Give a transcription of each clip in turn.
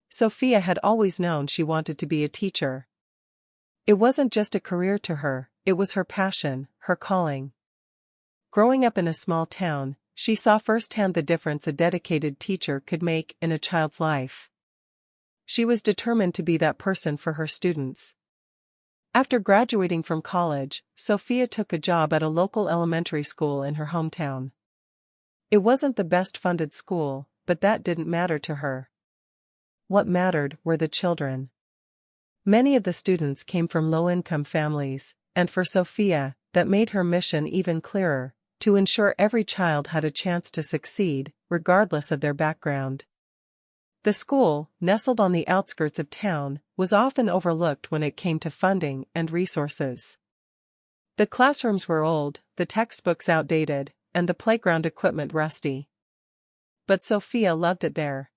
Sophia had always known she wanted to be a teacher. It wasn't just a career to her, it was her passion, her calling. Growing up in a small town, she saw firsthand the difference a dedicated teacher could make in a child's life. She was determined to be that person for her students. After graduating from college, Sophia took a job at a local elementary school in her hometown. It wasn't the best-funded school, but that didn't matter to her. What mattered were the children. Many of the students came from low-income families, and for Sophia, that made her mission even clearer: to ensure every child had a chance to succeed, regardless of their background. The school, nestled on the outskirts of town, was often overlooked when it came to funding and resources. The classrooms were old, the textbooks outdated, and the playground equipment rusty. But Sophia loved it there.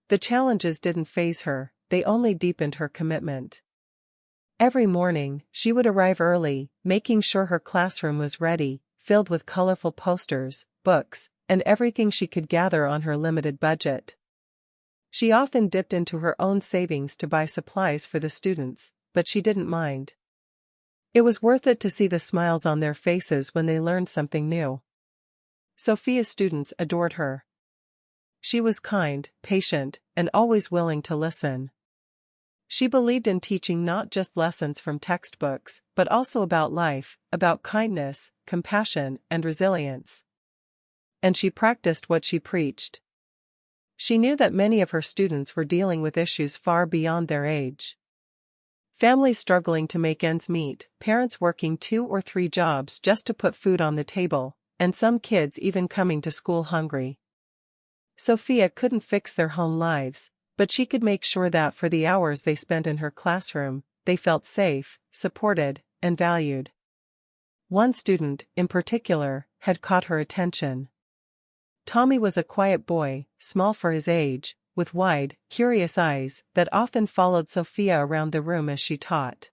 The challenges didn't faze her, they only deepened her commitment. Every morning, she would arrive early, making sure her classroom was ready, filled with colorful posters, books, and everything she could gather on her limited budget. She often dipped into her own savings to buy supplies for the students, but she didn't mind. It was worth it to see the smiles on their faces when they learned something new. Sophia's students adored her. She was kind, patient, and always willing to listen. She believed in teaching not just lessons from textbooks, but also about life, about kindness, compassion, and resilience. And she practiced what she preached. She knew that many of her students were dealing with issues far beyond their age. Families struggling to make ends meet, parents working 2 or 3 jobs just to put food on the table, and some kids even coming to school hungry. Sophia couldn't fix their home lives, but she could make sure that for the hours they spent in her classroom, they felt safe, supported, and valued. One student, in particular, had caught her attention. Tommy was a quiet boy, small for his age, with wide, curious eyes that often followed Sophia around the room as she taught.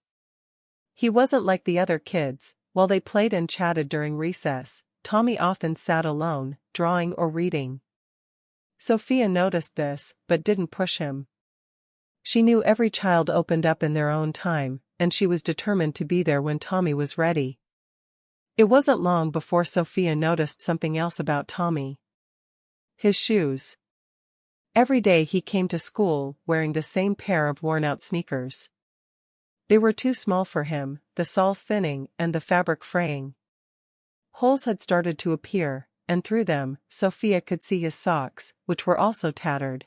He wasn't like the other kids. While they played and chatted during recess, Tommy often sat alone, drawing or reading. Sophia noticed this, but didn't push him. She knew every child opened up in their own time, and she was determined to be there when Tommy was ready. It wasn't long before Sophia noticed something else about Tommy. His shoes. Every day he came to school wearing the same pair of worn-out sneakers. They were too small for him, the soles thinning and the fabric fraying. Holes had started to appear, and through them, Sophia could see his socks, which were also tattered.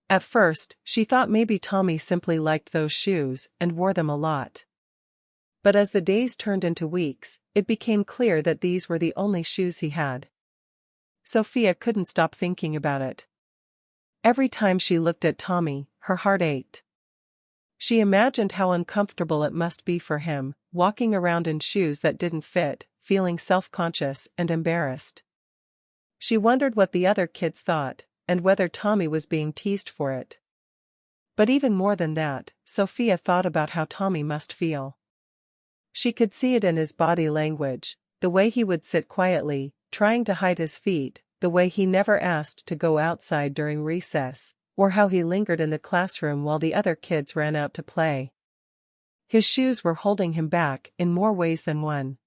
At first, she thought maybe Tommy simply liked those shoes and wore them a lot. But as the days turned into weeks, it became clear that these were the only shoes he had. Sophia couldn't stop thinking about it. Every time she looked at Tommy, her heart ached. She imagined how uncomfortable it must be for him, walking around in shoes that didn't fit, feeling self-conscious and embarrassed. She wondered what the other kids thought, and whether Tommy was being teased for it. But even more than that, Sophia thought about how Tommy must feel. She could see it in his body language, the way he would sit quietly, trying to hide his feet, the way he never asked to go outside during recess, or how he lingered in the classroom while the other kids ran out to play. His shoes were holding him back in more ways than one.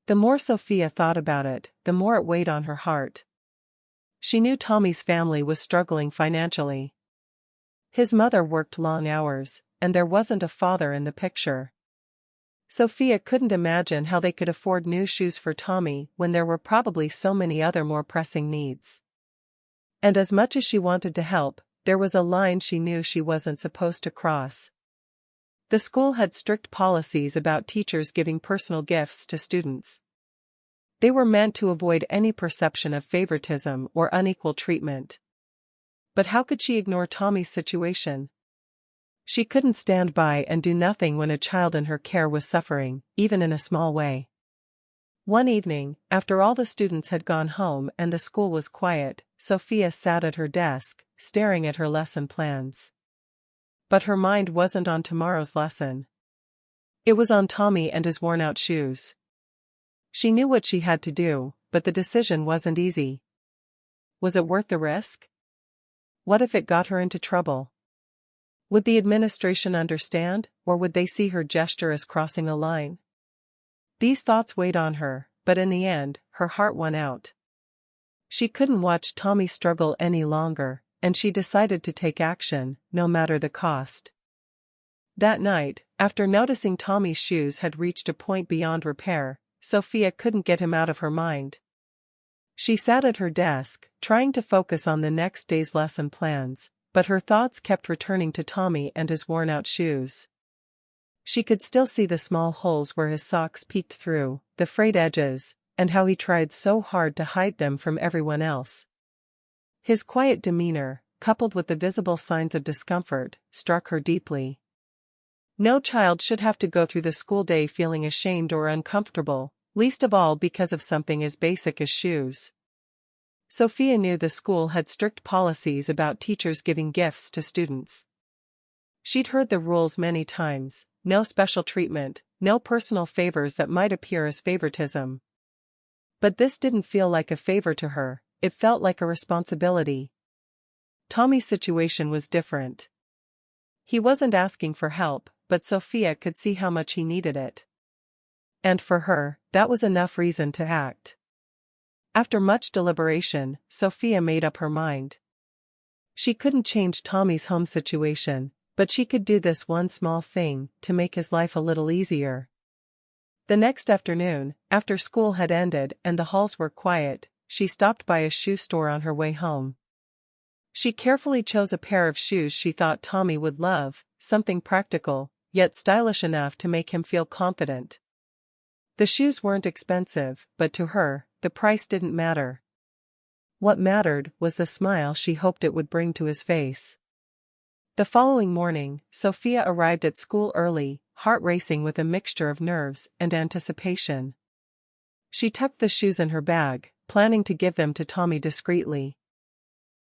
The more Sophia thought about it, the more it weighed on her heart. She knew Tommy's family was struggling financially. His mother worked long hours, and there wasn't a father in the picture. Sophia couldn't imagine how they could afford new shoes for Tommy when there were probably so many other more pressing needs. And as much as she wanted to help, there was a line she knew she wasn't supposed to cross. The school had strict policies about teachers giving personal gifts to students. They were meant to avoid any perception of favoritism or unequal treatment. But how could she ignore Tommy's situation? She couldn't stand by and do nothing when a child in her care was suffering, even in a small way. One evening, after all the students had gone home and the school was quiet, Sophia sat at her desk, staring at her lesson plans. But her mind wasn't on tomorrow's lesson. It was on Tommy and his worn-out shoes. She knew what she had to do, but the decision wasn't easy. Was it worth the risk? What if it got her into trouble? Would the administration understand, or would they see her gesture as crossing a line? These thoughts weighed on her, but in the end, her heart won out. She couldn't watch Tommy struggle any longer, and she decided to take action, no matter the cost. That night, after noticing Tommy's shoes had reached a point beyond repair, Sophia couldn't get him out of her mind. She sat at her desk, trying to focus on the next day's lesson plans, but her thoughts kept returning to Tommy and his worn-out shoes. She could still see the small holes where his socks peeked through, the frayed edges, and how he tried so hard to hide them from everyone else. His quiet demeanor, coupled with the visible signs of discomfort, struck her deeply. No child should have to go through the school day feeling ashamed or uncomfortable, least of all because of something as basic as shoes. Sophia knew the school had strict policies about teachers giving gifts to students. She'd heard the rules many times: no special treatment, no personal favors that might appear as favoritism. But this didn't feel like a favor to her, it felt like a responsibility. Tommy's situation was different. He wasn't asking for help, but Sophia could see how much he needed it. And for her, that was enough reason to act. After much deliberation, Sophia made up her mind. She couldn't change Tommy's home situation, but she could do this one small thing to make his life a little easier. The next afternoon, after school had ended and the halls were quiet, she stopped by a shoe store on her way home. She carefully chose a pair of shoes she thought Tommy would love, something practical, yet stylish enough to make him feel confident. The shoes weren't expensive, but to her, the price didn't matter. What mattered was the smile she hoped it would bring to his face. The following morning, Sophia arrived at school early, heart racing with a mixture of nerves and anticipation. She tucked the shoes in her bag, planning to give them to Tommy discreetly.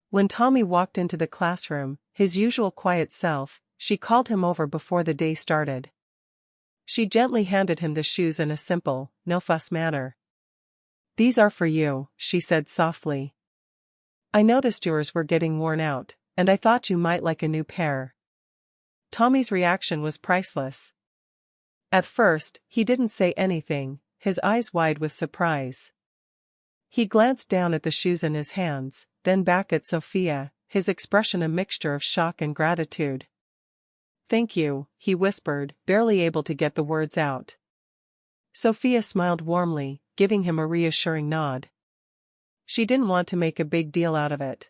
When Tommy walked into the classroom, his usual quiet self, she called him over before the day started. She gently handed him the shoes in a simple, no-fuss manner. "These are for you," she said softly. "I noticed yours were getting worn out, and I thought you might like a new pair." Tommy's reaction was priceless. At first, he didn't say anything, his eyes wide with surprise. He glanced down at the shoes in his hands, then back at Sophia, his expression a mixture of shock and gratitude. "Thank you," he whispered, barely able to get the words out. Sophia smiled warmly, giving him a reassuring nod. She didn't want to make a big deal out of it.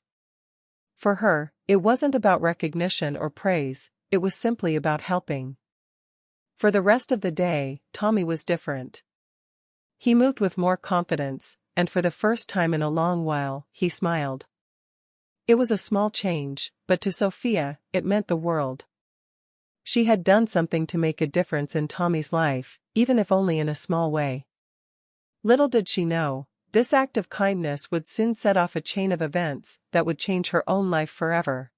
For her, it wasn't about recognition or praise, it was simply about helping. For the rest of the day, Tommy was different. He moved with more confidence, and for the first time in a long while, he smiled. It was a small change, but to Sophia, it meant the world. She had done something to make a difference in Tommy's life, even if only in a small way. Little did she know, this act of kindness would soon set off a chain of events that would change her own life forever.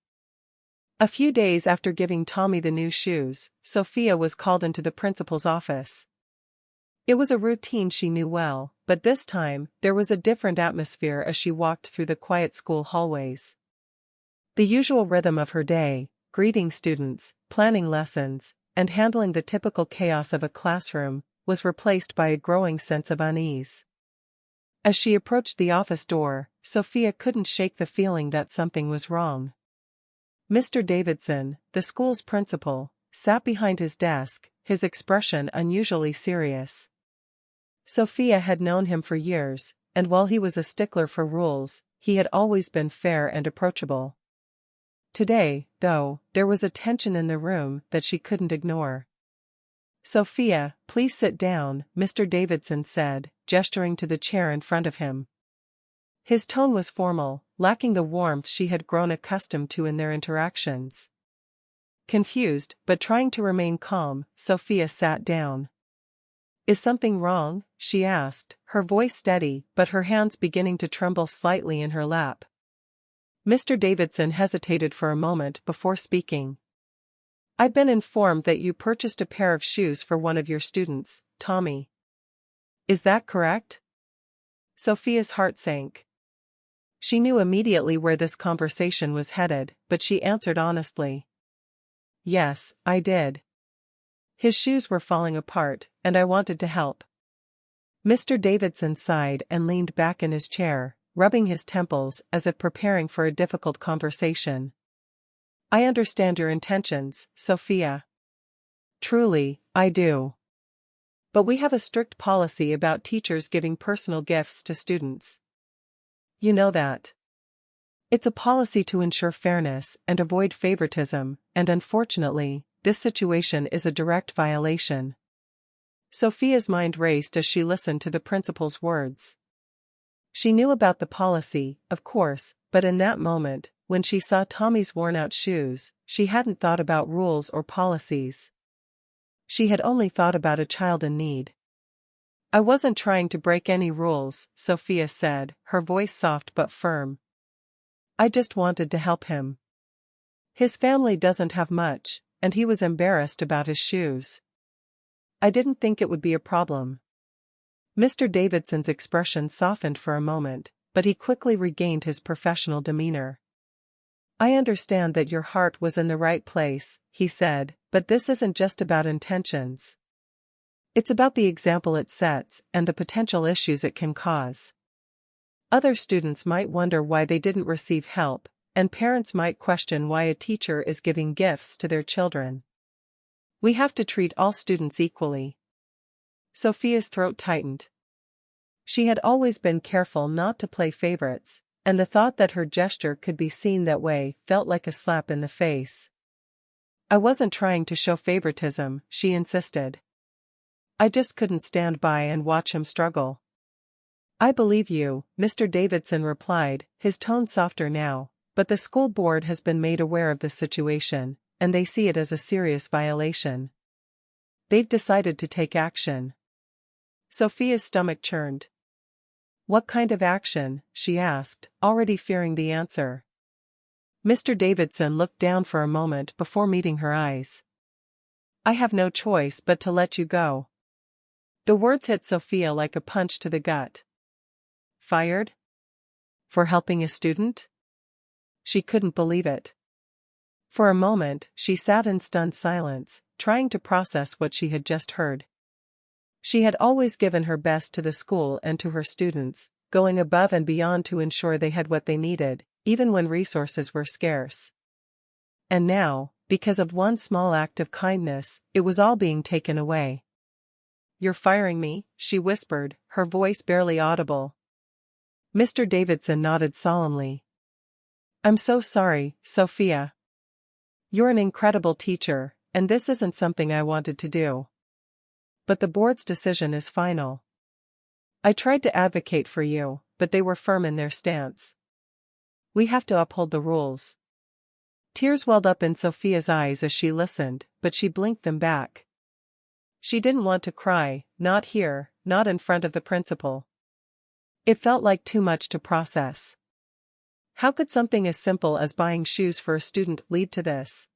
A few days after giving Tommy the new shoes, Sophia was called into the principal's office. It was a routine she knew well, but this time, there was a different atmosphere as she walked through the quiet school hallways. The usual rhythm of her day, greeting students, planning lessons, and handling the typical chaos of a classroom, was replaced by a growing sense of unease. As she approached the office door, Sophia couldn't shake the feeling that something was wrong. Mr. Davidson, the school's principal, sat behind his desk, his expression unusually serious. Sophia had known him for years, and while he was a stickler for rules, he had always been fair and approachable. Today, though, there was a tension in the room that she couldn't ignore. "Sophia, please sit down," Mr. Davidson said, gesturing to the chair in front of him. His tone was formal, lacking the warmth she had grown accustomed to in their interactions. Confused, but trying to remain calm, Sophia sat down. "Is something wrong?" she asked, her voice steady, but her hands beginning to tremble slightly in her lap. Mr. Davidson hesitated for a moment before speaking. "I've been informed that you purchased a pair of shoes for one of your students, Tommy. Is that correct?" Sophia's heart sank. She knew immediately where this conversation was headed, but she answered honestly. Yes, I did. His shoes were falling apart, and I wanted to help. Mr. Davidson sighed and leaned back in his chair, rubbing his temples as if preparing for a difficult conversation. I understand your intentions, Sophia. Truly, I do. But we have a strict policy about teachers giving personal gifts to students. You know that. It's a policy to ensure fairness and avoid favoritism, and unfortunately, this situation is a direct violation. Sophia's mind raced as she listened to the principal's words. She knew about the policy, of course, but in that moment, when she saw Tommy's worn-out shoes, she hadn't thought about rules or policies. She had only thought about a child in need. I wasn't trying to break any rules, Sophia said, her voice soft but firm. I just wanted to help him. His family doesn't have much, and he was embarrassed about his shoes. I didn't think it would be a problem. Mr. Davidson's expression softened for a moment, but he quickly regained his professional demeanor. I understand that your heart was in the right place, he said, but this isn't just about intentions. It's about the example it sets and the potential issues it can cause. Other students might wonder why they didn't receive help, and parents might question why a teacher is giving gifts to their children. We have to treat all students equally. Sophia's throat tightened. She had always been careful not to play favorites, and the thought that her gesture could be seen that way felt like a slap in the face. I wasn't trying to show favoritism, she insisted. I just couldn't stand by and watch him struggle. I believe you, Mr. Davidson replied, his tone softer now, but the school board has been made aware of this situation, and they see it as a serious violation. They've decided to take action. Sophia's stomach churned. What kind of action? She asked, already fearing the answer. Mr. Davidson looked down for a moment before meeting her eyes. I have no choice but to let you go. The words hit Sophia like a punch to the gut. Fired? For helping a student? She couldn't believe it. For a moment, she sat in stunned silence, trying to process what she had just heard. She had always given her best to the school and to her students, going above and beyond to ensure they had what they needed, even when resources were scarce. And now, because of one small act of kindness, it was all being taken away. You're firing me, she whispered, her voice barely audible. Mr. Davidson nodded solemnly. I'm so sorry, Sophia. You're an incredible teacher, and this isn't something I wanted to do. But the board's decision is final. I tried to advocate for you, but they were firm in their stance. We have to uphold the rules. Tears welled up in Sophia's eyes as she listened, but she blinked them back. She didn't want to cry, not here, not in front of the principal. It felt like too much to process. How could something as simple as buying shoes for a student lead to this?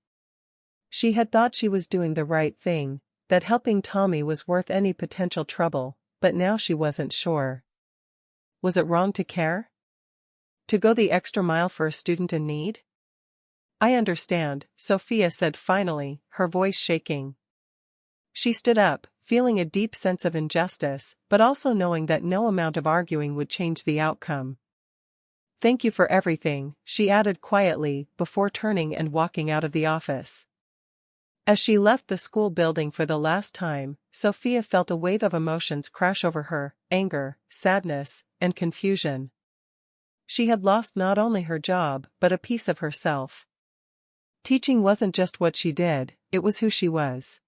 She had thought she was doing the right thing, that helping Tommy was worth any potential trouble, but now she wasn't sure. Was it wrong to care? To go the extra mile for a student in need? I understand, Sophia said finally, her voice shaking. She stood up, feeling a deep sense of injustice, but also knowing that no amount of arguing would change the outcome. Thank you for everything, she added quietly, before turning and walking out of the office. As she left the school building for the last time, Sophia felt a wave of emotions crash over her: anger, sadness, and confusion. She had lost not only her job, but a piece of herself. Teaching wasn't just what she did, it was who she was.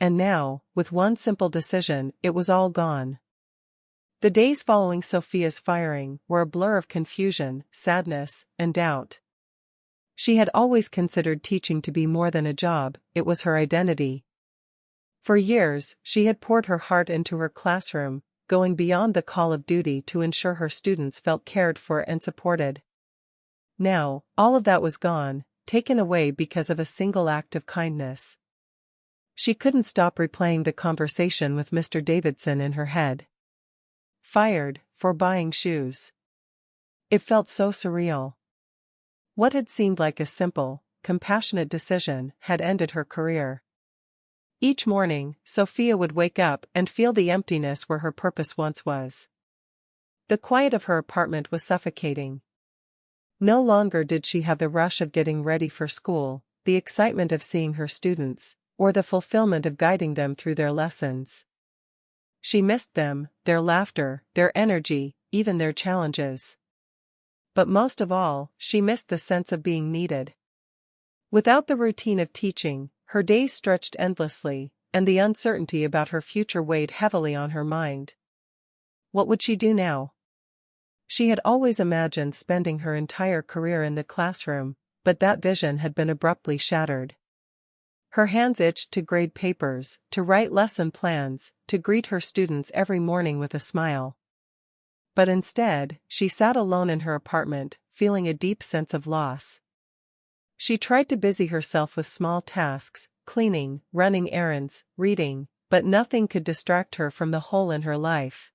And now, with one simple decision, it was all gone. The days following Sophia's firing were a blur of confusion, sadness, and doubt. She had always considered teaching to be more than a job, it was her identity. For years, she had poured her heart into her classroom, going beyond the call of duty to ensure her students felt cared for and supported. Now, all of that was gone, taken away because of a single act of kindness. She couldn't stop replaying the conversation with Mr. Davidson in her head. Fired, for buying shoes. It felt so surreal. What had seemed like a simple, compassionate decision had ended her career. Each morning, Sophia would wake up and feel the emptiness where her purpose once was. The quiet of her apartment was suffocating. No longer did she have the rush of getting ready for school, the excitement of seeing her students, or the fulfillment of guiding them through their lessons. She missed them, their laughter, their energy, even their challenges. But most of all, she missed the sense of being needed. Without the routine of teaching, her days stretched endlessly, and the uncertainty about her future weighed heavily on her mind. What would she do now? She had always imagined spending her entire career in the classroom, but that vision had been abruptly shattered. Her hands itched to grade papers, to write lesson plans, to greet her students every morning with a smile. But instead, she sat alone in her apartment, feeling a deep sense of loss. She tried to busy herself with small tasks, cleaning, running errands, reading, but nothing could distract her from the hole in her life.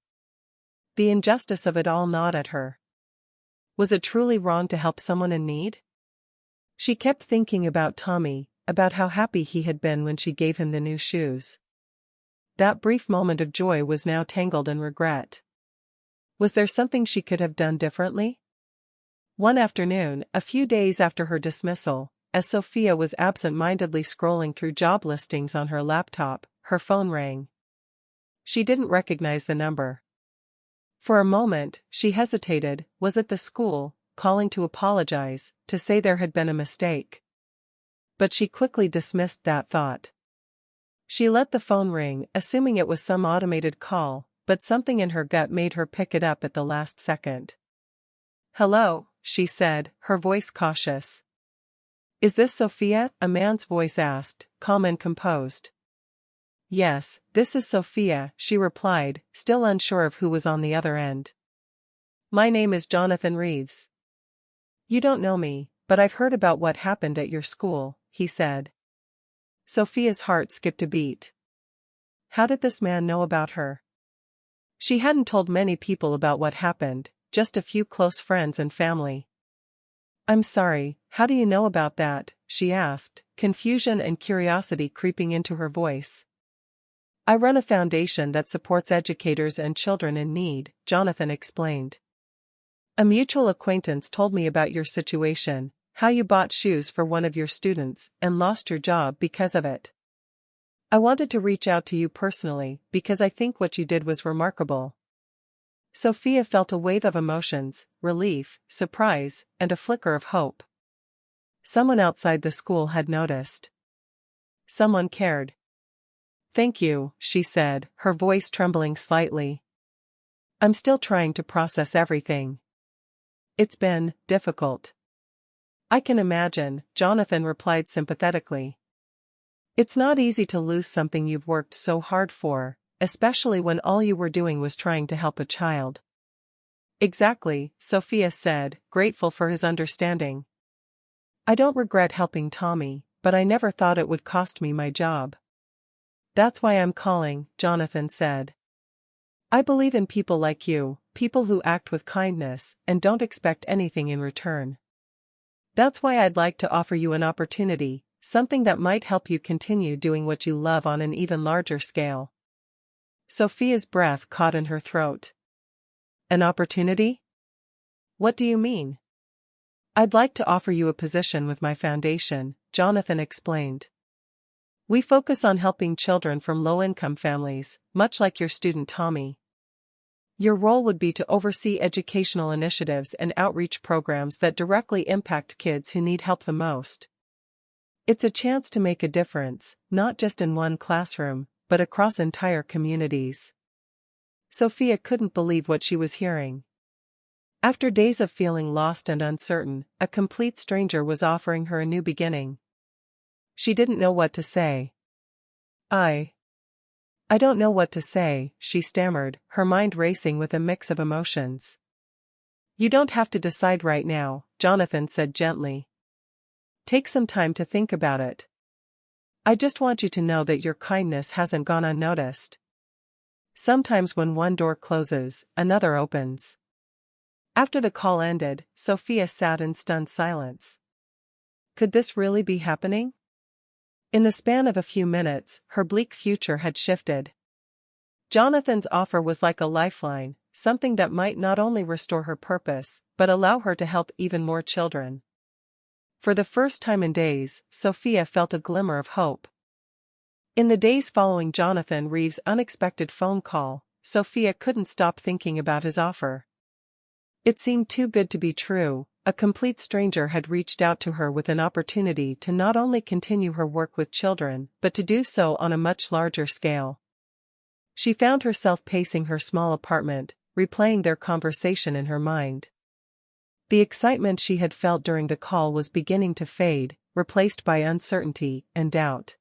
The injustice of it all gnawed at her. Was it truly wrong to help someone in need? She kept thinking about Tommy, about how happy he had been when she gave him the new shoes. That brief moment of joy was now tangled in regret. Was there something she could have done differently? One afternoon, a few days after her dismissal, as Sophia was absent-mindedly scrolling through job listings on her laptop, her phone rang. She didn't recognize the number. For a moment, she hesitated. Was it the school, calling to apologize, to say there had been a mistake? But she quickly dismissed that thought. She let the phone ring, assuming it was some automated call, but something in her gut made her pick it up at the last second. "Hello," she said, her voice cautious. "Is this Sophia?" a man's voice asked, calm and composed. "Yes, this is Sophia," she replied, still unsure of who was on the other end. "My name is Jonathan Reeves. You don't know me, but I've heard about what happened at your school," he said. Sophia's heart skipped a beat. How did this man know about her? She hadn't told many people about what happened, just a few close friends and family. "I'm sorry, how do you know about that?" she asked, confusion and curiosity creeping into her voice. "I run a foundation that supports educators and children in need," Jonathan explained. "A mutual acquaintance told me about your situation, how you bought shoes for one of your students and lost your job because of it. I wanted to reach out to you personally because I think what you did was remarkable." Sophia felt a wave of emotions, relief, surprise, and a flicker of hope. Someone outside the school had noticed. Someone cared. "Thank you," she said, her voice trembling slightly. "I'm still trying to process everything. It's been difficult." "I can imagine," Jonathan replied sympathetically. "It's not easy to lose something you've worked so hard for, especially when all you were doing was trying to help a child." "Exactly," Sophia said, grateful for his understanding. "I don't regret helping Tommy, but I never thought it would cost me my job." "That's why I'm calling," Jonathan said. "I believe in people like you, people who act with kindness and don't expect anything in return. That's why I'd like to offer you an opportunity, something that might help you continue doing what you love on an even larger scale." Sophia's breath caught in her throat. "An opportunity? What do you mean?" "I'd like to offer you a position with my foundation," Jonathan explained. "We focus on helping children from low-income families, much like your student Tommy. Your role would be to oversee educational initiatives and outreach programs that directly impact kids who need help the most. It's a chance to make a difference, not just in one classroom, but across entire communities." Sophia couldn't believe what she was hearing. After days of feeling lost and uncertain, a complete stranger was offering her a new beginning. She didn't know what to say. I don't know what to say," she stammered, her mind racing with a mix of emotions. "You don't have to decide right now," Jonathan said gently. "Take some time to think about it. I just want you to know that your kindness hasn't gone unnoticed. Sometimes when one door closes, another opens." After the call ended, Sophia sat in stunned silence. Could this really be happening? In the span of a few minutes, her bleak future had shifted. Jonathan's offer was like a lifeline, something that might not only restore her purpose, but allow her to help even more children. For the first time in days, Sophia felt a glimmer of hope. In the days following Jonathan Reeves' unexpected phone call, Sophia couldn't stop thinking about his offer. It seemed too good to be true. A complete stranger had reached out to her with an opportunity to not only continue her work with children, but to do so on a much larger scale. She found herself pacing her small apartment, replaying their conversation in her mind. The excitement she had felt during the call was beginning to fade, replaced by uncertainty and doubt.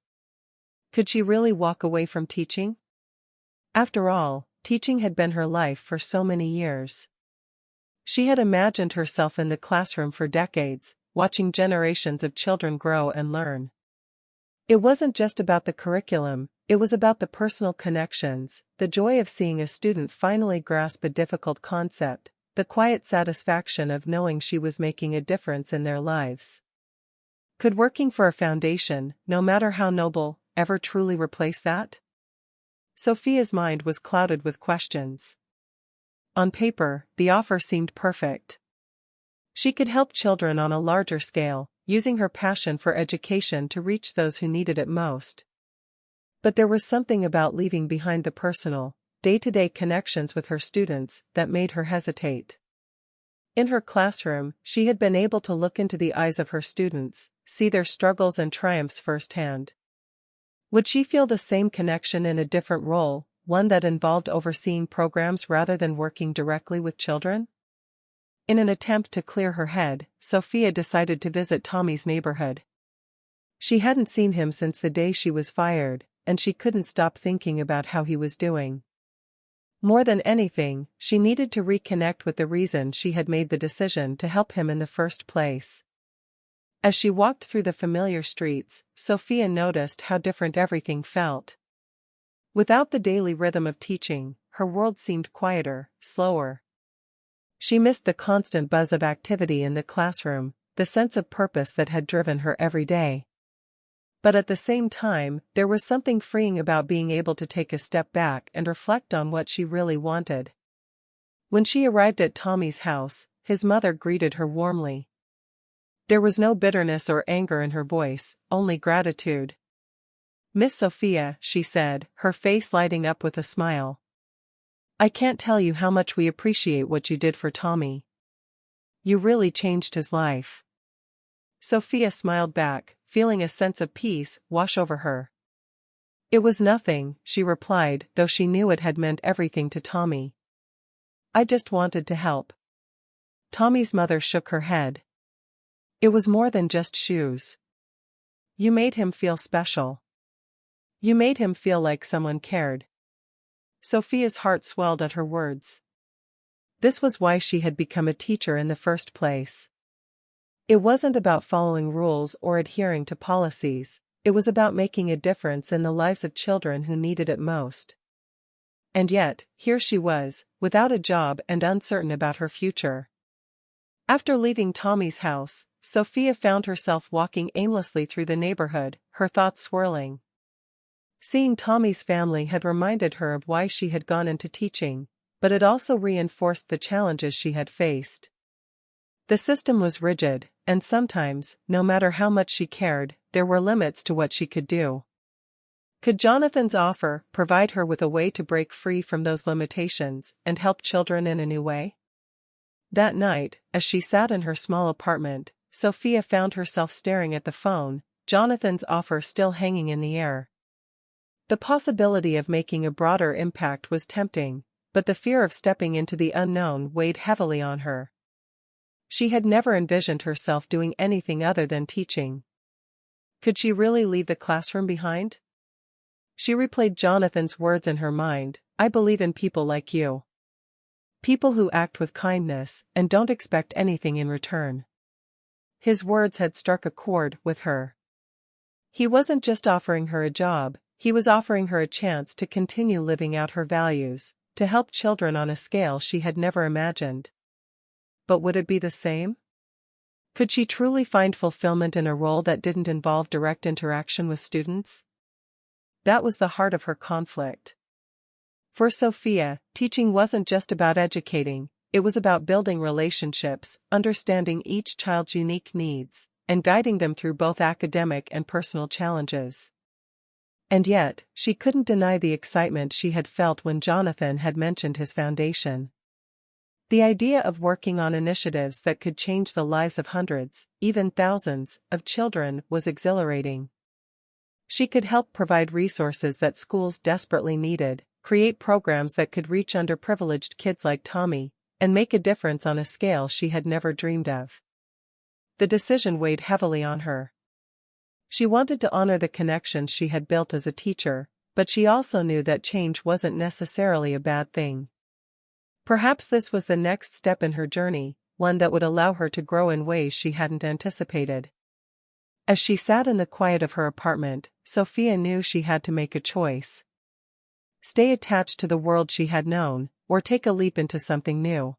Could she really walk away from teaching? After all, teaching had been her life for so many years. She had imagined herself in the classroom for decades, watching generations of children grow and learn. It wasn't just about the curriculum, it was about the personal connections, the joy of seeing a student finally grasp a difficult concept, the quiet satisfaction of knowing she was making a difference in their lives. Could working for a foundation, no matter how noble, ever truly replace that? Sophia's mind was clouded with questions. On paper, the offer seemed perfect. She could help children on a larger scale, using her passion for education to reach those who needed it most. But there was something about leaving behind the personal, day-to-day connections with her students that made her hesitate. In her classroom, she had been able to look into the eyes of her students, see their struggles and triumphs firsthand. Would she feel the same connection in a different role, one that involved overseeing programs rather than working directly with children? In an attempt to clear her head, Sophia decided to visit Tommy's neighborhood. She hadn't seen him since the day she was fired, and she couldn't stop thinking about how he was doing. More than anything, she needed to reconnect with the reason she had made the decision to help him in the first place. As she walked through the familiar streets, Sophia noticed how different everything felt. Without the daily rhythm of teaching, her world seemed quieter, slower. She missed the constant buzz of activity in the classroom, the sense of purpose that had driven her every day. But at the same time, there was something freeing about being able to take a step back and reflect on what she really wanted. When she arrived at Tommy's house, his mother greeted her warmly. There was no bitterness or anger in her voice, only gratitude. "Miss Sophia," she said, her face lighting up with a smile. "I can't tell you how much we appreciate what you did for Tommy. You really changed his life." Sophia smiled back, feeling a sense of peace wash over her. "It was nothing," she replied, though she knew it had meant everything to Tommy. "I just wanted to help." Tommy's mother shook her head. "It was more than just shoes. You made him feel special. You made him feel like someone cared." Sophia's heart swelled at her words. This was why she had become a teacher in the first place. It wasn't about following rules or adhering to policies, it was about making a difference in the lives of children who needed it most. And yet, here she was, without a job and uncertain about her future. After leaving Tommy's house, Sophia found herself walking aimlessly through the neighborhood, her thoughts swirling. Seeing Tommy's family had reminded her of why she had gone into teaching, but it also reinforced the challenges she had faced. The system was rigid, and sometimes, no matter how much she cared, there were limits to what she could do. Could Jonathan's offer provide her with a way to break free from those limitations and help children in a new way? That night, as she sat in her small apartment, Sophia found herself staring at the phone, Jonathan's offer still hanging in the air. The possibility of making a broader impact was tempting, but the fear of stepping into the unknown weighed heavily on her. She had never envisioned herself doing anything other than teaching. Could she really leave the classroom behind? She replayed Jonathan's words in her mind, "I believe in people like you. People who act with kindness and don't expect anything in return." His words had struck a chord with her. He wasn't just offering her a job, he was offering her a chance to continue living out her values, to help children on a scale she had never imagined. but would it be the same? Could she truly find fulfillment in a role that didn't involve direct interaction with students? That was the heart of her conflict. For Sophia, teaching wasn't just about educating, it was about building relationships, understanding each child's unique needs, and guiding them through both academic and personal challenges. And yet, she couldn't deny the excitement she had felt when Jonathan had mentioned his foundation. The idea of working on initiatives that could change the lives of hundreds, even thousands, of children was exhilarating. She could help provide resources that schools desperately needed, create programs that could reach underprivileged kids like Tommy, and make a difference on a scale she had never dreamed of. The decision weighed heavily on her. She wanted to honor the connections she had built as a teacher, but she also knew that change wasn't necessarily a bad thing. Perhaps this was the next step in her journey, one that would allow her to grow in ways she hadn't anticipated. As she sat in the quiet of her apartment, Sophia knew she had to make a choice. Stay attached to the world she had known, or take a leap into something new.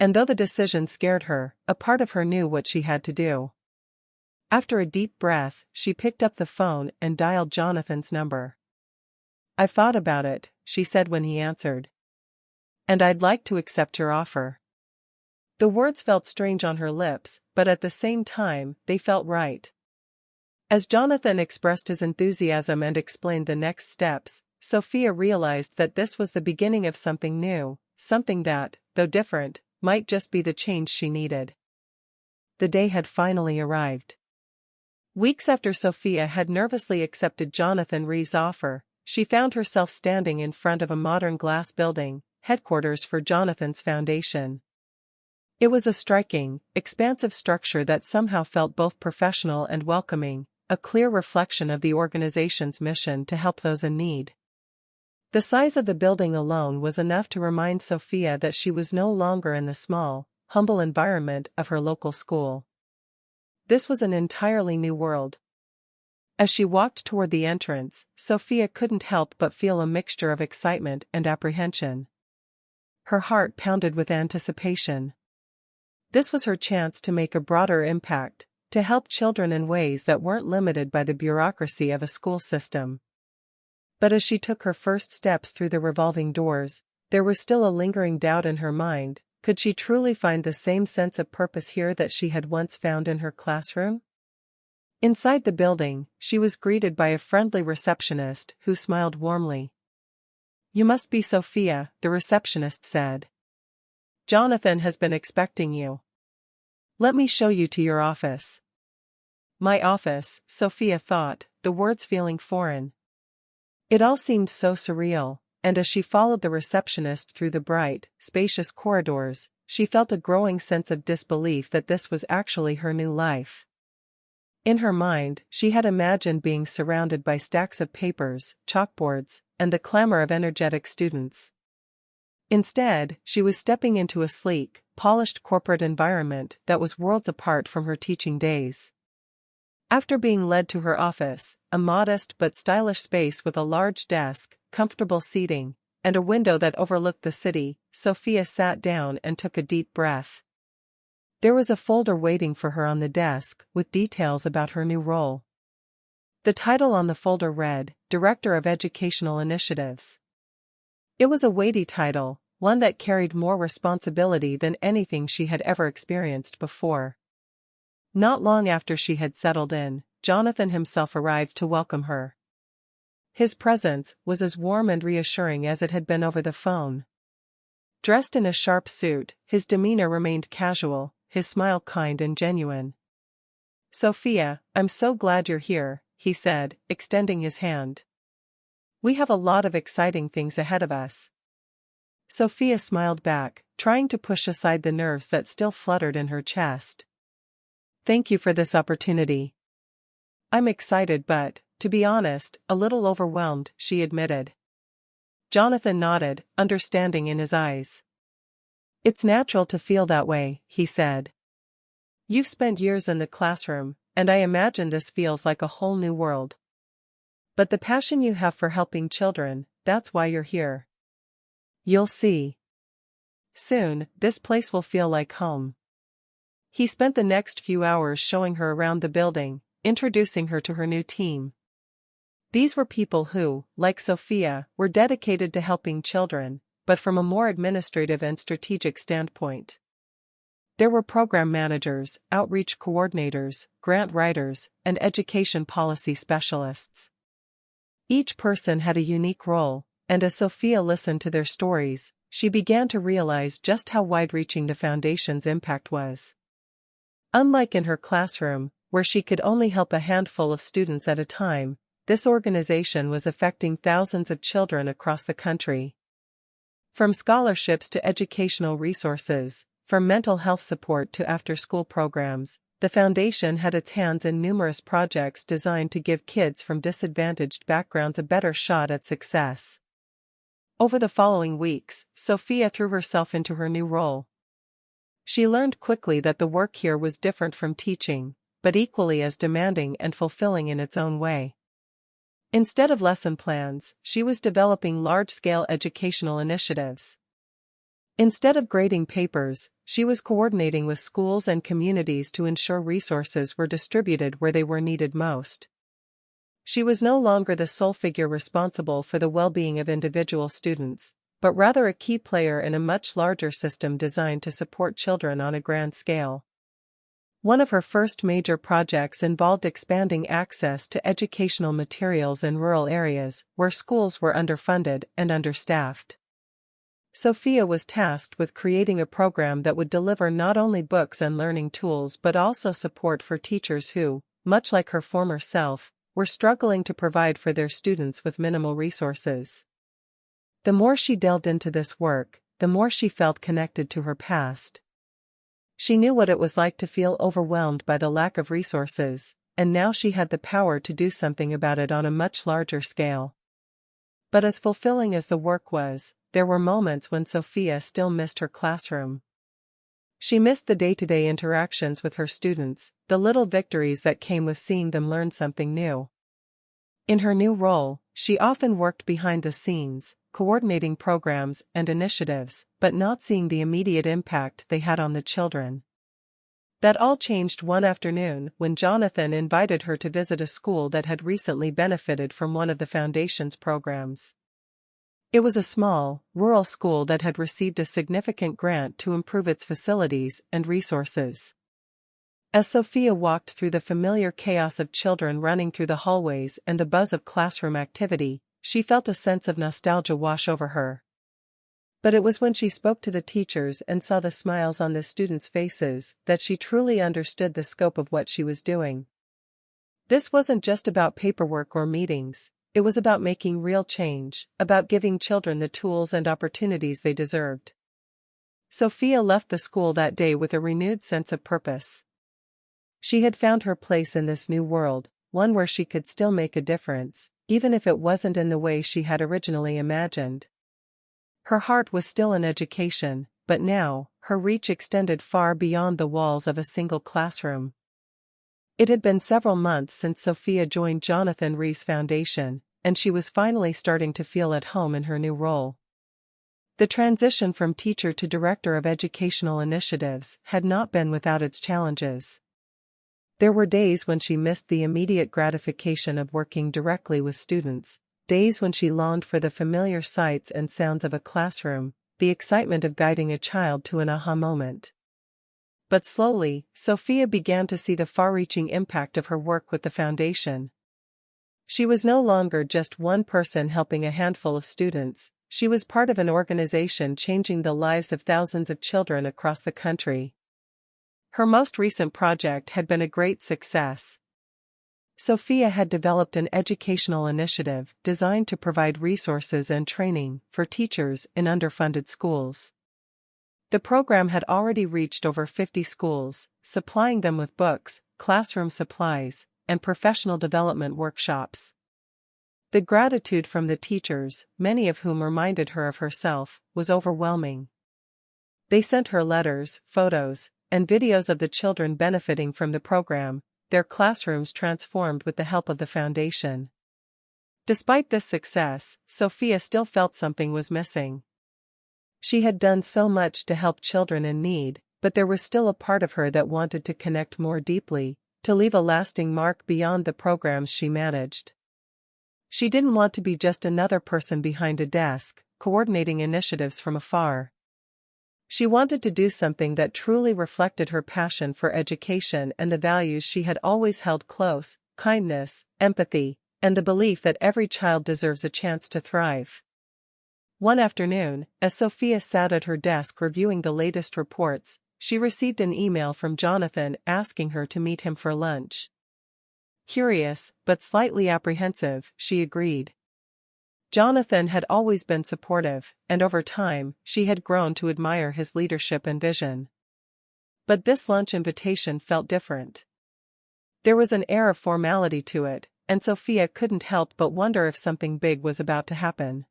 And though the decision scared her, a part of her knew what she had to do. After a deep breath, she picked up the phone and dialed Jonathan's number. "I've thought about it," she said when he answered. "And I'd like to accept your offer." The words felt strange on her lips, but at the same time, they felt right. As Jonathan expressed his enthusiasm and explained the next steps, Sophia realized that this was the beginning of something new, something that, though different, might just be the change she needed. The day had finally arrived. Weeks after Sophia had nervously accepted Jonathan Reeves' offer, she found herself standing in front of a modern glass building, headquarters for Jonathan's foundation. It was a striking, expansive structure that somehow felt both professional and welcoming, a clear reflection of the organization's mission to help those in need. The size of the building alone was enough to remind Sophia that she was no longer in the small, humble environment of her local school. This was an entirely new world. As she walked toward the entrance, Sophia couldn't help but feel a mixture of excitement and apprehension. Her heart pounded with anticipation. This was her chance to make a broader impact, to help children in ways that weren't limited by the bureaucracy of a school system. But as she took her first steps through the revolving doors, there was still a lingering doubt in her mind. Could she truly find the same sense of purpose here that she had once found in her classroom? Inside the building, she was greeted by a friendly receptionist who smiled warmly. "You must be Sophia," the receptionist said. "Jonathan has been expecting you. Let me show you to your office." My office, Sophia thought, the words feeling foreign. It all seemed so surreal, and as she followed the receptionist through the bright, spacious corridors, she felt a growing sense of disbelief that this was actually her new life. In her mind, she had imagined being surrounded by stacks of papers, chalkboards, and the clamor of energetic students. Instead, she was stepping into a sleek, polished corporate environment that was worlds apart from her teaching days. After being led to her office, a modest but stylish space with a large desk, comfortable seating, and a window that overlooked the city, Sophia sat down and took a deep breath. There was a folder waiting for her on the desk, with details about her new role. The title on the folder read, Director of Educational Initiatives. It was a weighty title, one that carried more responsibility than anything she had ever experienced before. Not long after she had settled in, Jonathan himself arrived to welcome her. His presence was as warm and reassuring as it had been over the phone. Dressed in a sharp suit, his demeanor remained casual, his smile kind and genuine. "Sophia, I'm so glad you're here," he said, extending his hand. "We have a lot of exciting things ahead of us." Sophia smiled back, trying to push aside the nerves that still fluttered in her chest. "Thank you for this opportunity. I'm excited but, to be honest, a little overwhelmed," she admitted. Jonathan nodded, understanding in his eyes. "It's natural to feel that way," he said. "You've spent years in the classroom, and I imagine this feels like a whole new world. But the passion you have for helping children, that's why you're here. You'll see." Soon, this place will feel like home. He spent the next few hours showing her around the building, introducing her to her new team. These were people who, like Sophia, were dedicated to helping children, but from a more administrative and strategic standpoint. There were program managers, outreach coordinators, grant writers, and education policy specialists. Each person had a unique role, and as Sophia listened to their stories, she began to realize just how wide-reaching the Foundation's impact was. Unlike in her classroom, where she could only help a handful of students at a time, this organization was affecting thousands of children across the country. From scholarships to educational resources, from mental health support to after-school programs, the Foundation had its hands in numerous projects designed to give kids from disadvantaged backgrounds a better shot at success. Over the following weeks, Sophia threw herself into her new role. She learned quickly that the work here was different from teaching, but equally as demanding and fulfilling in its own way. Instead of lesson plans, she was developing large-scale educational initiatives. Instead of grading papers, she was coordinating with schools and communities to ensure resources were distributed where they were needed most. She was no longer the sole figure responsible for the well-being of individual students, but rather a key player in a much larger system designed to support children on a grand scale. One of her first major projects involved expanding access to educational materials in rural areas where schools were underfunded and understaffed. Sophia was tasked with creating a program that would deliver not only books and learning tools but also support for teachers who, much like her former self, were struggling to provide for their students with minimal resources. The more she delved into this work, the more she felt connected to her past. She knew what it was like to feel overwhelmed by the lack of resources, and now she had the power to do something about it on a much larger scale. But as fulfilling as the work was, there were moments when Sophia still missed her classroom. She missed the day-to-day interactions with her students, the little victories that came with seeing them learn something new. In her new role, she often worked behind the scenes, coordinating programs and initiatives, but not seeing the immediate impact they had on the children. That all changed one afternoon when Jonathan invited her to visit a school that had recently benefited from one of the Foundation's programs. It was a small, rural school that had received a significant grant to improve its facilities and resources. As Sophia walked through the familiar chaos of children running through the hallways and the buzz of classroom activity, she felt a sense of nostalgia wash over her. But it was when she spoke to the teachers and saw the smiles on the students' faces that she truly understood the scope of what she was doing. This wasn't just about paperwork or meetings, it was about making real change, about giving children the tools and opportunities they deserved. Sophia left the school that day with a renewed sense of purpose. She had found her place in this new world, one where she could still make a difference, even if it wasn't in the way she had originally imagined. Her heart was still in education, but now, her reach extended far beyond the walls of a single classroom. It had been several months since Sophia joined Jonathan Reeves' Foundation, and she was finally starting to feel at home in her new role. The transition from teacher to director of educational initiatives had not been without its challenges. There were days when she missed the immediate gratification of working directly with students, days when she longed for the familiar sights and sounds of a classroom, the excitement of guiding a child to an aha moment. But slowly, Sophia began to see the far-reaching impact of her work with the Foundation. She was no longer just one person helping a handful of students, she was part of an organization changing the lives of thousands of children across the country. Her most recent project had been a great success. Sophia had developed an educational initiative designed to provide resources and training for teachers in underfunded schools. The program had already reached over 50 schools, supplying them with books, classroom supplies, and professional development workshops. The gratitude from the teachers, many of whom reminded her of herself, was overwhelming. They sent her letters, photos, and videos of the children benefiting from the program, their classrooms transformed with the help of the Foundation. Despite this success, Sophia still felt something was missing. She had done so much to help children in need, but there was still a part of her that wanted to connect more deeply, to leave a lasting mark beyond the programs she managed. She didn't want to be just another person behind a desk, coordinating initiatives from afar. She wanted to do something that truly reflected her passion for education and the values she had always held close: kindness, empathy, and the belief that every child deserves a chance to thrive. One afternoon, as Sophia sat at her desk reviewing the latest reports, she received an email from Jonathan asking her to meet him for lunch. Curious, but slightly apprehensive, she agreed. Jonathan had always been supportive, and over time, she had grown to admire his leadership and vision. But this lunch invitation felt different. There was an air of formality to it, and Sophia couldn't help but wonder if something big was about to happen.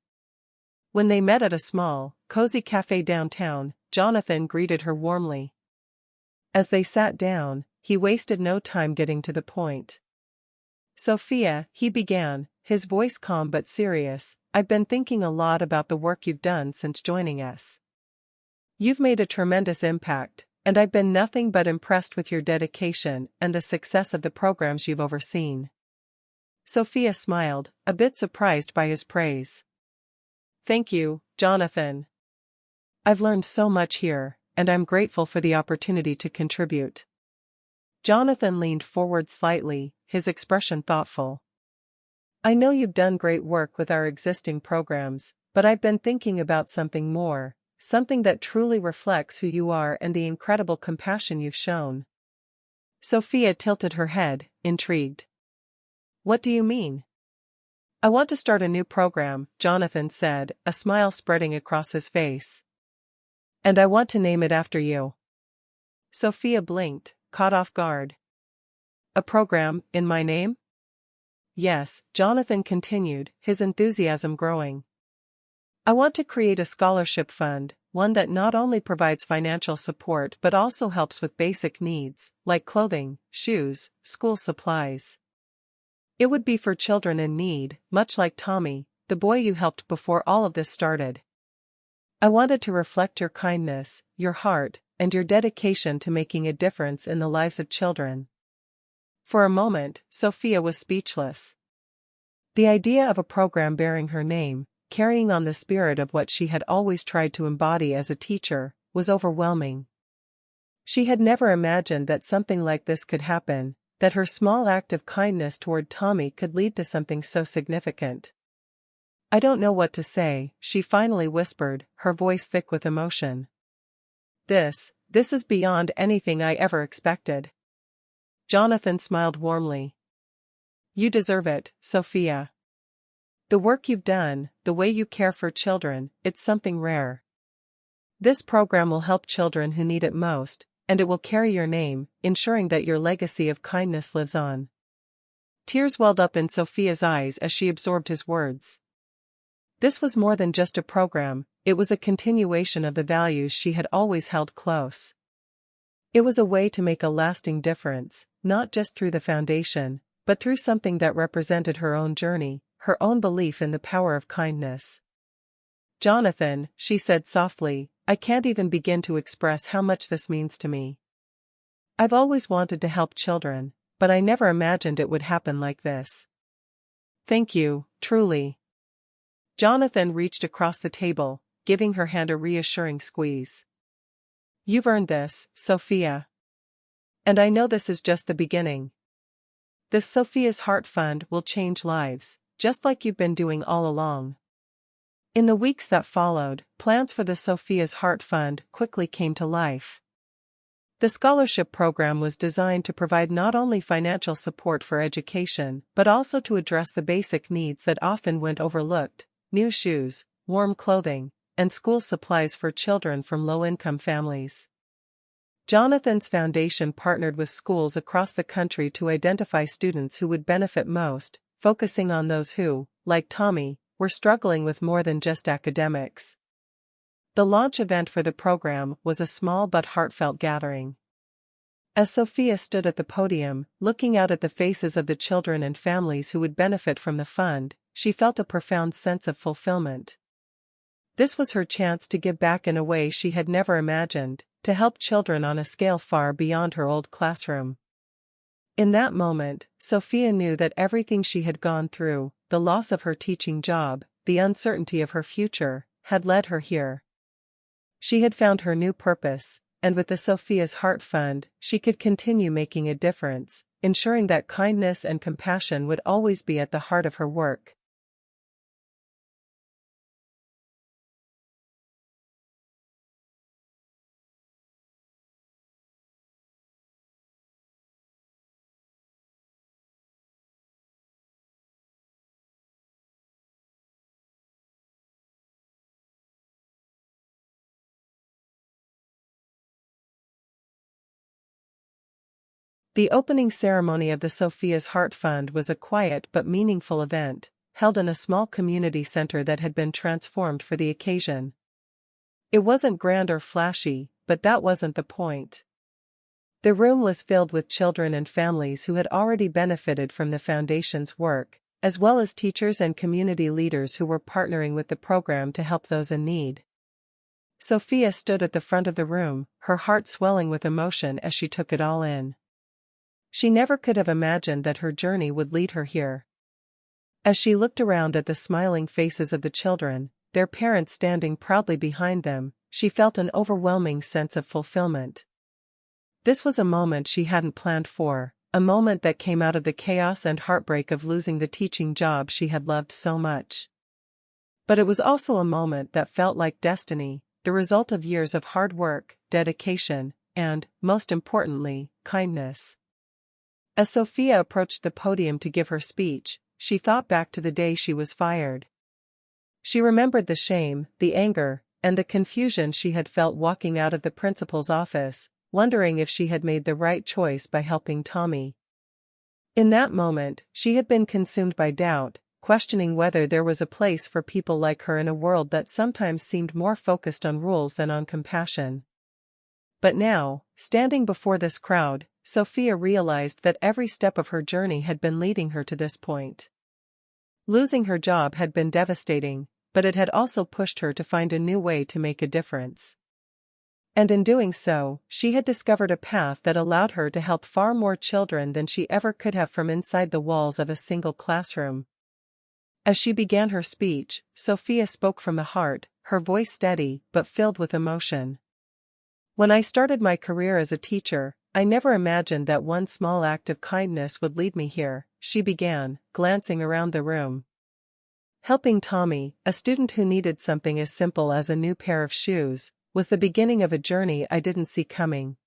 When they met at a small, cozy cafe downtown, Jonathan greeted her warmly. As they sat down, he wasted no time getting to the point. "Sophia," he began, his voice calm but serious, "I've been thinking a lot about the work you've done since joining us. You've made a tremendous impact, and I've been nothing but impressed with your dedication and the success of the programs you've overseen." Sophia smiled, a bit surprised by his praise. "Thank you, Jonathan. I've learned so much here, and I'm grateful for the opportunity to contribute." Jonathan leaned forward slightly, his expression thoughtful. "I know you've done great work with our existing programs, but I've been thinking about something more, something that truly reflects who you are and the incredible compassion you've shown." Sophia tilted her head, intrigued. "What do you mean?" "I want to start a new program," Jonathan said, a smile spreading across his face. "And I want to name it after you." Sophia blinked, caught off guard. "A program in my name?" "Yes," Jonathan continued, his enthusiasm growing. "I want to create a scholarship fund, one that not only provides financial support but also helps with basic needs, like clothing, shoes, school supplies. It would be for children in need, much like Tommy, the boy you helped before all of this started. I wanted to reflect your kindness, your heart, and your dedication to making a difference in the lives of children." For a moment, Sophia was speechless. The idea of a program bearing her name, carrying on the spirit of what she had always tried to embody as a teacher, was overwhelming. She had never imagined that something like this could happen, that her small act of kindness toward Tommy could lead to something so significant. "I don't know what to say," she finally whispered, her voice thick with emotion. This is beyond anything I ever expected." Jonathan smiled warmly. "You deserve it, Sophia. The work you've done, the way you care for children, it's something rare. This program will help children who need it most, and it will carry your name, ensuring that your legacy of kindness lives on." Tears welled up in Sophia's eyes as she absorbed his words. This was more than just a program, it was a continuation of the values she had always held close. It was a way to make a lasting difference, not just through the foundation, but through something that represented her own journey, her own belief in the power of kindness. "Jonathan," she said softly, "I can't even begin to express how much this means to me. I've always wanted to help children, but I never imagined it would happen like this. Thank you, truly." Jonathan reached across the table, giving her hand a reassuring squeeze. "You've earned this, Sophia. And I know this is just the beginning. The Sophia's Heart Fund will change lives, just like you've been doing all along." In the weeks that followed, plans for the Sophia's Heart Fund quickly came to life. The scholarship program was designed to provide not only financial support for education but also to address the basic needs that often went overlooked: new shoes, warm clothing, and school supplies for children from low-income families. Jonathan's foundation partnered with schools across the country to identify students who would benefit most, focusing on those who, like Tommy, were struggling with more than just academics. The launch event for the program was a small but heartfelt gathering. As Sophia stood at the podium, looking out at the faces of the children and families who would benefit from the fund, she felt a profound sense of fulfillment. This was her chance to give back in a way she had never imagined, to help children on a scale far beyond her old classroom. In that moment, Sophia knew that everything she had gone through, the loss of her teaching job, the uncertainty of her future, had led her here. She had found her new purpose, and with the Sophia's Heart Fund, she could continue making a difference, ensuring that kindness and compassion would always be at the heart of her work. The opening ceremony of the Sophia's Heart Fund was a quiet but meaningful event, held in a small community center that had been transformed for the occasion. It wasn't grand or flashy, but that wasn't the point. The room was filled with children and families who had already benefited from the foundation's work, as well as teachers and community leaders who were partnering with the program to help those in need. Sophia stood at the front of the room, her heart swelling with emotion as she took it all in. She never could have imagined that her journey would lead her here. As she looked around at the smiling faces of the children, their parents standing proudly behind them, she felt an overwhelming sense of fulfillment. This was a moment she hadn't planned for, a moment that came out of the chaos and heartbreak of losing the teaching job she had loved so much. But it was also a moment that felt like destiny, the result of years of hard work, dedication, and, most importantly, kindness. As Sophia approached the podium to give her speech, she thought back to the day she was fired. She remembered the shame, the anger, and the confusion she had felt walking out of the principal's office, wondering if she had made the right choice by helping Tommy. In that moment, she had been consumed by doubt, questioning whether there was a place for people like her in a world that sometimes seemed more focused on rules than on compassion. But now, standing before this crowd, Sophia realized that every step of her journey had been leading her to this point. Losing her job had been devastating, but it had also pushed her to find a new way to make a difference. And in doing so, she had discovered a path that allowed her to help far more children than she ever could have from inside the walls of a single classroom. As she began her speech, Sophia spoke from the heart, her voice steady but filled with emotion. When I started my career as a teacher, I never imagined that one small act of kindness would lead me here, she began, glancing around the room. Helping Tommy, a student who needed something as simple as a new pair of shoes, was the beginning of a journey I didn't see coming.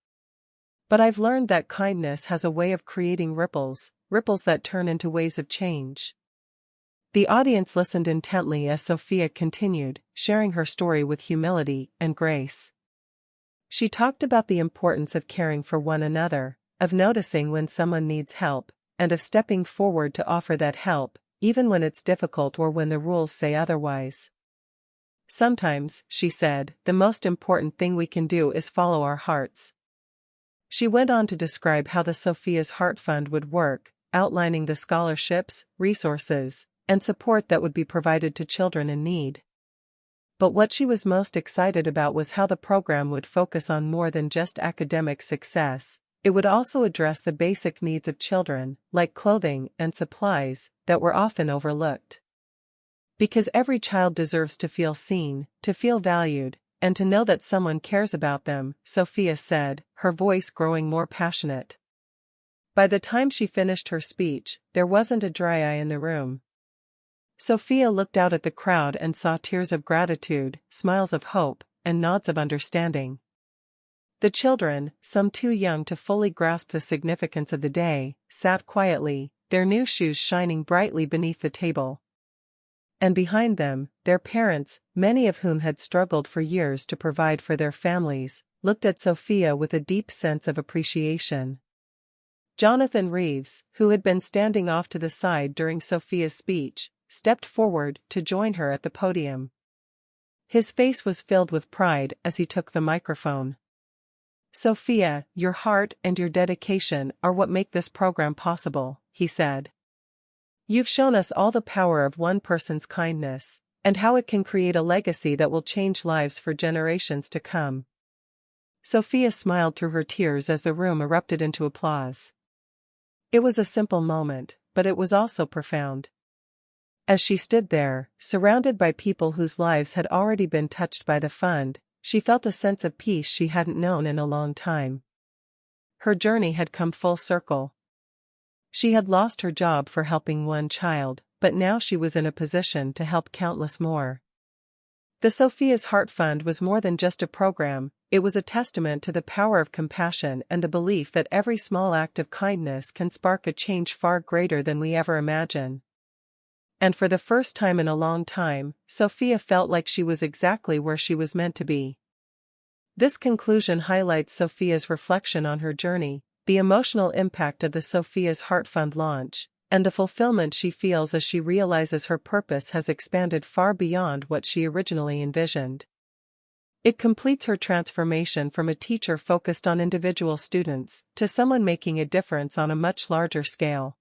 But I've learned that kindness has a way of creating ripples that turn into waves of change. The audience listened intently as Sophia continued, sharing her story with humility and grace. She talked about the importance of caring for one another, of noticing when someone needs help, and of stepping forward to offer that help, even when it's difficult or when the rules say otherwise. Sometimes, she said, the most important thing we can do is follow our hearts. She went on to describe how the Sophia's Heart Fund would work, outlining the scholarships, resources, and support that would be provided to children in need. But what she was most excited about was how the program would focus on more than just academic success. It would also address the basic needs of children, like clothing and supplies, that were often overlooked. Because every child deserves to feel seen, to feel valued, and to know that someone cares about them, Sophia said, her voice growing more passionate. By the time she finished her speech, there wasn't a dry eye in the room. Sophia looked out at the crowd and saw tears of gratitude, smiles of hope, and nods of understanding. The children, some too young to fully grasp the significance of the day, sat quietly, their new shoes shining brightly beneath the table. And behind them, their parents, many of whom had struggled for years to provide for their families, looked at Sophia with a deep sense of appreciation. Jonathan Reeves, who had been standing off to the side during Sophia's speech, stepped forward to join her at the podium. His face was filled with pride as he took the microphone. Sophia, your heart and your dedication are what make this program possible, he said. You've shown us all the power of one person's kindness, and how it can create a legacy that will change lives for generations to come. Sophia smiled through her tears as the room erupted into applause. It was a simple moment, but it was also profound. As she stood there, surrounded by people whose lives had already been touched by the fund, she felt a sense of peace she hadn't known in a long time. Her journey had come full circle. She had lost her job for helping one child, but now she was in a position to help countless more. The Sophia's Heart Fund was more than just a program, it was a testament to the power of compassion and the belief that every small act of kindness can spark a change far greater than we ever imagine. And for the first time in a long time, Sophia felt like she was exactly where she was meant to be. This conclusion highlights Sophia's reflection on her journey, the emotional impact of the Sophia's Heart Fund launch, and the fulfillment she feels as she realizes her purpose has expanded far beyond what she originally envisioned. It completes her transformation from a teacher focused on individual students to someone making a difference on a much larger scale.